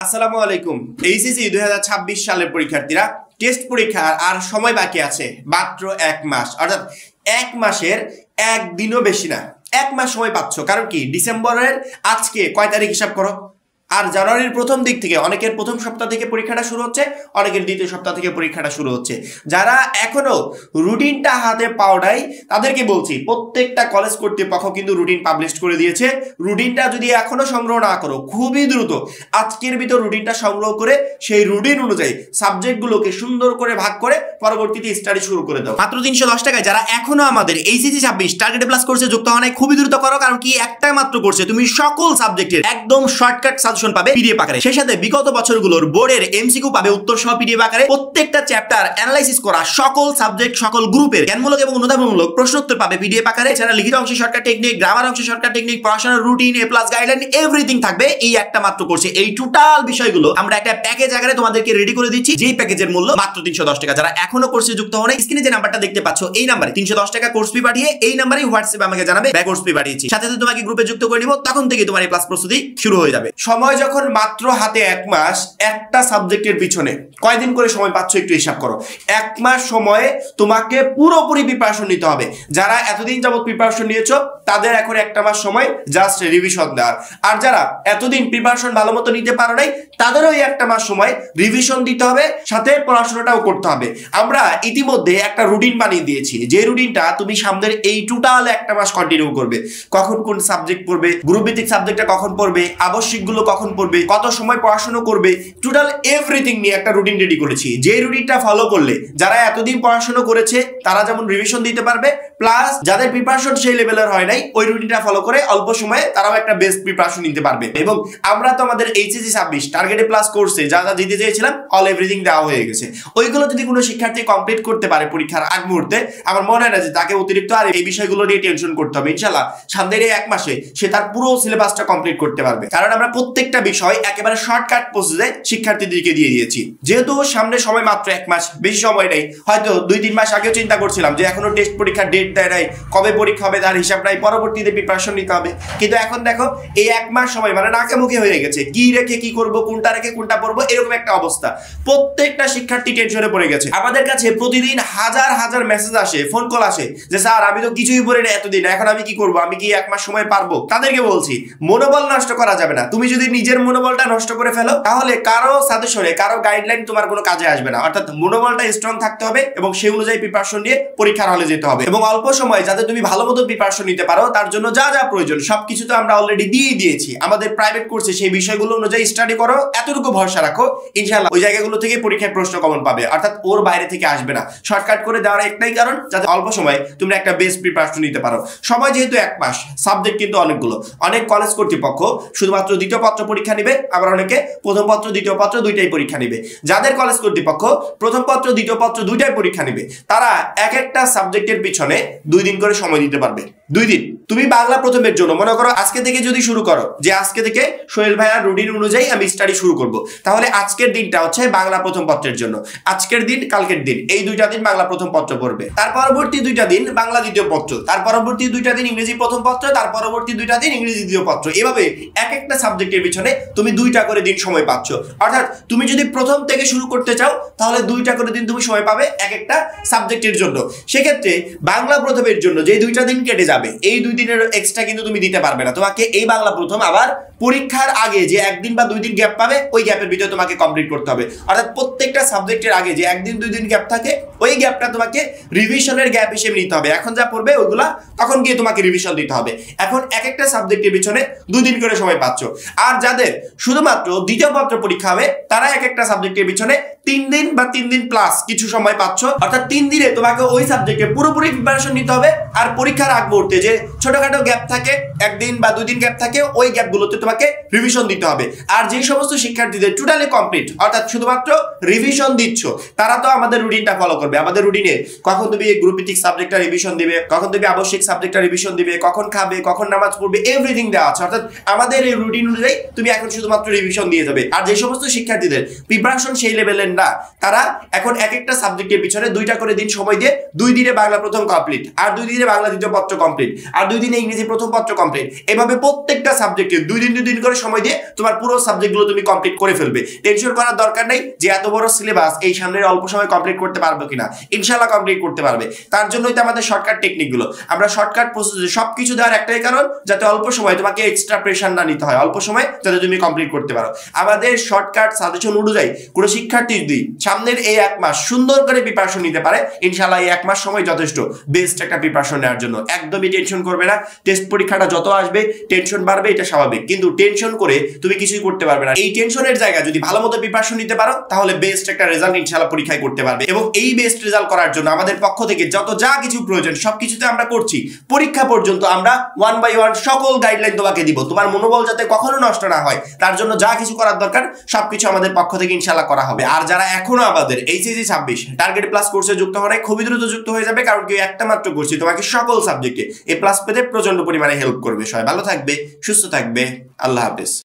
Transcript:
আসসালামু আলাইকুম। এইচএসসি 2026 সালের পরীক্ষার্থীরা টেস্ট পরীক্ষার আর সময় বাকি আছে মাত্র 1 মাস, অর্থাৎ 1 মাসের একদিনও বেশি না। 1 মাস সময় পাচ্ছ, কারণ কি ডিসেম্বরের আজকে কয় তারিখ হিসাব করো, আর জানুয়ারির প্রথম দিক থেকে অনেকের প্রথম সপ্তাহ থেকে পরীক্ষাটা শুরু হচ্ছে, অনেকের দ্বিতীয় সপ্তাহ থেকে পরীক্ষাটা শুরু হচ্ছে। যারা এখনো রুটিনটা হাতে পাও নাই তাদেরকে বলছি, প্রত্যেকটা কলেজ কর্তৃপক্ষ কিন্তু রুটিন পাবলিশ করে দিয়েছে। রুটিনটা যদি এখনো সংগ্রহ না করো, খুবই দ্রুত আজকের ভিতর রুটিনটা সংগ্রহ করে সেই রুটিন অনুযায়ী সাবজেক্টগুলোকে সুন্দর করে ভাগ করে পরবর্তীতে স্টাডি শুরু করে দাও। মাত্র 310 টাকায় যারা এখনো আমাদের এইচএসসি 26 টার্গেট প্লাস কোর্সে যুক্ত হও নাই, খুবই দ্রুত করো, কারণ কি একটা মাত্র কোর্সে তুমি সকল সাবজেক্টের একদম শর্টকাট সাজেশন পাবে পিডিএফ আকারে। সেই সাথে বিগত বছরগুলোর বোর্ডের এমসিকিউ পাবে উত্তর সহ পিডিএফ আকারে। প্রত্যেকটা চ্যাপ্টার অ্যানালাইসিস করা সকল সাবজেক্ট সকল গ্রুপের জ্ঞানমূলক এবং অনুধাবনমূলক প্রশ্ন উত্তর পাবে পিডিএফ আকারে। এছাড়া লিখিত অংশে শর্টকাট টেকনিক, গ্রামার অংশে শর্টকাট টেকনিক, পড়াশোনার রুটিন, এ প্লাস গাইডলাইন, এভরিথিং থাকবে এই একটা মাত্র কোর্সে। এই টোটাল বিষয়গুলো আমরা একটা প্যাকেজ আকারে তোমাদেরকে রেডি করে দিচ্ছি, যেই প্যাকেজের মূল্য মাত্র 310 টাকা। যারা এখনো কোর্সে যুক্ত হও নাই, স্ক্রিনে যে নাম্বারটা দেখতে পাচ্ছ এই নাম্বারে 310 টাকা কোর্স ফি পাঠিয়ে এই নাম্বারে হোয়াটসঅ্যাপে আমাকে জানাবে ব্যাক কোর্স ফি পাঠিয়েছি, সাথে সাথে তোমাকে গ্রুপে যুক্ত করে নিব। তখন থেকে তোমার এই ক্লাস প্রস্তুতি শুরু হয়ে যাবে। সময় যখন মাত্র হাতে 1 মাস, একটা সাবজেক্টের পিছনে কয়দিন করে সময় পাচ্ছ একটু হিসাব করো। 1 মাস সময়ে তোমাকে পুরোপুরি প্রিপারেশন নিতে হবে। যারা এতদিন যাবত প্রিপারেশন নিয়েছো তাদের এখন 1 মাস সময় জাস্ট রিভিশন দেওয়ার, আর যারা এতদিন প্রিপারেশন ভালো মতো নিতে পারো নাই তাদেরও এই 1 মাস সময় রিভিশন দিতে হবে, সাথে পড়াশোনাটাও করতে হবে। আমরা ইতিমধ্যে একটা রুটিন বানিয়ে দিয়েছি, যে রুটিনটা তুমি সামনের এই টোটাল 1 মাস কন্টিনিউ করবে। কখন কোন সাবজেক্ট পড়বে, গ্রুপ ভিত্তিক সাবজেক্টটা কখন পড়বে, আবশ্যিকগুলো কখন পড়বে, কত সময় পড়াশোনা করবে, টোটাল এভরিথিং নিয়ে একটা রুটিন রেডি করেছি। যে রুটিনটা ফলো করলে যারা এতদিন পড়াশোনা করেছে তারা যেমন রিভিশন দিতে পারবে, প্লাস যাদের প্রিপারেশন সেই লেভেলের হয় নাই ওই রুটিনটা ফলো করে অল্প সময়ে তারাও একটা বেস্ট প্রিপারেশন নিতে পারবে। এবং আমরা তো আমাদের এইচএসসি 26 টার্গেটে প্লাস কোর্সে যা যা দিতে চেয়েছিলাম অল এভরিথিং দেওয়া হয়ে গেছে। ওইগুলো যদি কোনো শিক্ষার্থী কমপ্লিট করতে পারে পরীক্ষার আগ মুহূর্তে, আমার মনে হয় না যে তাকে অতিরিক্ত আর এই বিষয়গুলো নিয়ে টেনশন করতে হবে। ইনশাআল্লাহ সামনের এই 1 মাসে সে তার পুরো সিলেবাসটা কমপ্লিট করতে পারবে, কারণ আমরা প্রত্যেকটা বিষয় একেবারে শর্টকাট প্রসেসে শিক্ষার্থীদেরকে দিয়ে দিয়েছি। যেহেতু সামনে সময় মাত্র 1 মাস, বেশি সময় নেই। হয়তো 2-3 মাস আগেও চিন্তা করছিলাম যে এখনো টেস্ট পরীক্ষার ডেট দেয় নাই, কবে পরীক্ষা হবে তার হিসাব নাই, পরবর্তীতে প্রিপারেশন নিতে হবে। কিন্তু এখন দেখো এই 1 মাস সময় মানে নাকে মুখে হয়ে গেছে, কি রেখে কি করব, কোনটা রেখে কোনটা পড়বো, এরকম একটা অবস্থা। প্রত্যেকটা শিক্ষার্থী টেনশনে পড়ে গেছে। আমাদের কাছে প্রতিদিন হাজার হাজার মেসেজ আসে, ফোন কল আসে যে স্যার আমি তো কিছুই পড়ি না এতদিন, এখন আমি কি করব, আমি কি 1 মাস সময় পারবো? তাদেরকে বলছি মনোবল নষ্ট করা যাবে না। তুমি যদি নিজের মনোবলটা নষ্ট করে ফেলো তাহলে কারো সাজেশনে কারো গাইডলাইন তোমার কোনো কাজে আসবে না। অর্থাৎ মনোবলটা স্ট্রং থাকতে হবে এবং সেই অনুযায়ী প্রিপারেশন নিয়ে পরীক্ষার হলে যেতে হবে। এবং অল্প সময় যাতে তুমি ভালো মতো প্রিপারেশন নিতে পারো তার জন্য যা যা প্রয়োজন সবকিছু তো আমরা অলরেডি দিয়ে দিয়েছি আমাদের প্রাইভেট কোর্সে। সেই বিষয়গুলো অনুযায়ী স্টাডি করো, এতটুকু ভরসা রাখো, ইনশাআল্লাহ ওই জায়গাগুলো থেকে পরীক্ষায় প্রশ্ন কমন পাবে, অর্থাৎ ওর বাইরে থেকে আসবে না। শর্টকাট করে দেওয়ার একটাই কারণ, যাতে অল্প সময় তুমি একটা বেস্ট প্রিপারেশন নিতে পারো। সময় যেহেতু 1 মাস, সাবজেক্ট কিন্তু অনেকগুলো। অনেক কলেজ কর্তৃপক্ষ শুধুমাত্র দ্বিতীয় পত্র পরীক্ষা নিবে, আবার অনেকে প্রথম পত্র দ্বিতীয় পত্র দুইটাই পরীক্ষা নিবে। যাদের কলেজ কর্তৃপক্ষ প্রথম পত্র দ্বিতীয় পত্র দুইটাই পরীক্ষা নিবে তারা এক একটা সাবজেক্টের পিছনে 2 দিন করে সময় দিতে পারবে। 2 দিন তুমি বাংলা প্রথমের জন্য মনে করো আজকে থেকে যদি শুরু করো যে আজকে থেকে সোহেল ভাইয়ার রুটিন অনুযায়ী আমি স্টাডি শুরু করব, তাহলে আজকের দিনটা হচ্ছে বাংলা প্রথম পত্রের জন্য। আজকের দিন কালকের দিন এই 2টা দিন বাংলা প্রথম পত্র পড়বে, তার পরবর্তী 2টা দিন বাংলা দ্বিতীয় পত্র, তার পরবর্তী 2টা দিন ইংরেজি প্রথম পত্র, তার পরবর্তী 2টা দিন ইংরেজি দ্বিতীয় পত্র। এভাবে এক একটা সাবজেক্টের পিছনে তুমি 2টা করে দিন সময় পাচ্ছ। অর্থাৎ তুমি যদি প্রথম থেকে শুরু করতে চাও তাহলে 2টা করে দিন তুমি সময় পাবে এক একটা সাবজেক্টের জন্য। সেক্ষেত্রে বাংলা প্রথমের জন্য যে 2টা দিন কেটে যাবে এই 2 দিনের এক্সট্রা কিন্তু তুমি দিতে পারবে না। তোমাকে এই বাংলা প্রথম আবার পরীক্ষার আগে যে 1 দিন বা 2 দিন গ্যাপ পাবে ওই গ্যাপের ভিতরে তোমাকে কমপ্লিট করতে হবে। অর্থাৎ প্রত্যেকটা সাবজেক্টের আগে যে 1 দিন 2 দিন গ্যাপ থাকে ওই গ্যাপটা তোমাকে রিভিশনের গ্যাপ হিসেবে নিতে হবে। এখন যা পড়বে ওইগুলা তখন গিয়ে তোমাকে রিভিশন দিতে হবে। এখন এক একটা সাবজেক্টের পিছনে 2 দিন করে সময় পাচ্ছ। আর যাদের শুধুমাত্র দ্বিতীয় পত্র পরীক্ষা হবে তারা এক একটা সাবজেক্টের পিছনে 3 দিন বা 3 দিন প্লাস কিছু সময় পাচ্ছ। অর্থাৎ 3 দিনে তোমাকে ওই সাবজেক্টে পুরোপুরি প্রিপারেশন নিতে হবে। আর পরীক্ষার আগ মুহূর্তে যে ছোটখাটো গ্যাপ থাকে, 1 দিন বা 2 দিন গ্যাপ থাকে, ওই গ্যাপগুলোতে তোমাকে রিভিশন দিতে হবে। আর যে সমস্ত শিক্ষার্থীদের টোটালি কমপ্লিট অর্থাৎ শুধুমাত্র রিভিশন দিচ্ছ তারা তো আমাদের রুটিনটা ফলো করবে। আমাদের রুটিনে কখন তুমি গ্রুপ ভিত্তিক সাবজেক্টটা রিভিশন দিবে, কখন তুমি আবশ্যিক সাবজেক্টটা রিভিশন দিবে, কখন খাবে, কখন নামাজ পড়বে, এভরিথিং দেওয়া আছে। অর্থাৎ আমাদের এই রুটিন অনুযায়ী তুমি এখন শুধুমাত্র রিভিশন দিয়ে যাবে। আর যে সমস্ত শিক্ষার্থীদের প্রিপারেশন সেই লেভেলের না, তারা এখন এক একটা সাবজেক্টের পিছনে 2টা করে দিন সময় দিয়ে 2 দিনে বাংলা প্রথম কমপ্লিট, আর 2 দিনে বাংলা দ্বিতীয় পত্র কমপ্লিট, আর 2 দিনে ইংরেজি প্রথম পত্র কমপ্লিট, এভাবে প্রত্যেকটা সাবজেক্টে 2 দিন 2 দিন করে সময় দিয়ে তোমার পুরো সাবজেক্টগুলো তুমি কমপ্লিট করে ফেলবে। টেনশন করার দরকার নেই যে এত বড় সিলেবাস এই সামনের অল্প সময় কমপ্লিট করতে পারবে কিনা, ইনশাআল্লাহ কমপ্লিট করতে পারবে। তার জন্যই তো আমাদের শর্টকাট টেকনিকগুলো, আমরা শর্টকাট প্রসেসে সবকিছু দেওয়ার একটাই কারণ, যাতে অল্প সময় তোমাকে এক্সট্রা প্রেশার না নিতে হয়, অল্প সময় যাতে তুমি কমপ্লিট করতে পারো। আমাদের শর্টকাট সাজেশন অনুযায়ী কোনো শিক্ষার্থী যদি সামনের এই 1 মাস সুন্দর করে প্রিপারেশন নিতে পারে, ইনশাআল্লাহ এই 1 মাস সময় যথেষ্ট বেস্ট একটা প্রিপারেশন নেওয়ার জন্য। একদমই টেনশন করবে না। টেস্ট পরীক্ষাটা যত আসবে টেনশন বাড়বে, এটা স্বাভাবিক, কিন্তু টেনশন করে তুমি কিছুই করতে পারবে না। এই টেনশনের জায়গা যদি ভালো মতো প্রিপারেশন নিতে পারো, তাহলে বেস্ট একটা রেজাল্ট ইনশাআল্লাহ পরীক্ষায় করতে পারবে। এবং এই বেস্ট রেজাল্ট করার জন্য আমাদের পক্ষ থেকে যত যা কিছু প্রয়োজন সবকিছুতে আমরা করছি। পরীক্ষা পর্যন্ত আমরা 1 বাই 1 সকল গাইডলাইন তোমাকে দিব, তোমার মনোবল যাতে কখনো নষ্ট না হয়, তার জন্য যা কিছু করার দরকার সবকিছু আমাদের পক্ষ থেকে ইনশাআল্লাহ করা হবে। আর যারা এখনো আমাদের এইচএসসি 26 টার্গেট প্লাস কোর্সে যুক্ত হওয়ার খুবই দ্রুত যুক্ত হয়ে যাবে, কারণ কি একটা মাত্র কোর্সই তোমাকে সকল সাবজেক্টে এ প্লাস পেতে প্রচন্ড পরিমাণে হেল্প করবে। সবাই ভালো থাকবে, সুস্থ থাকবে, আল্লাহ হাফেজ।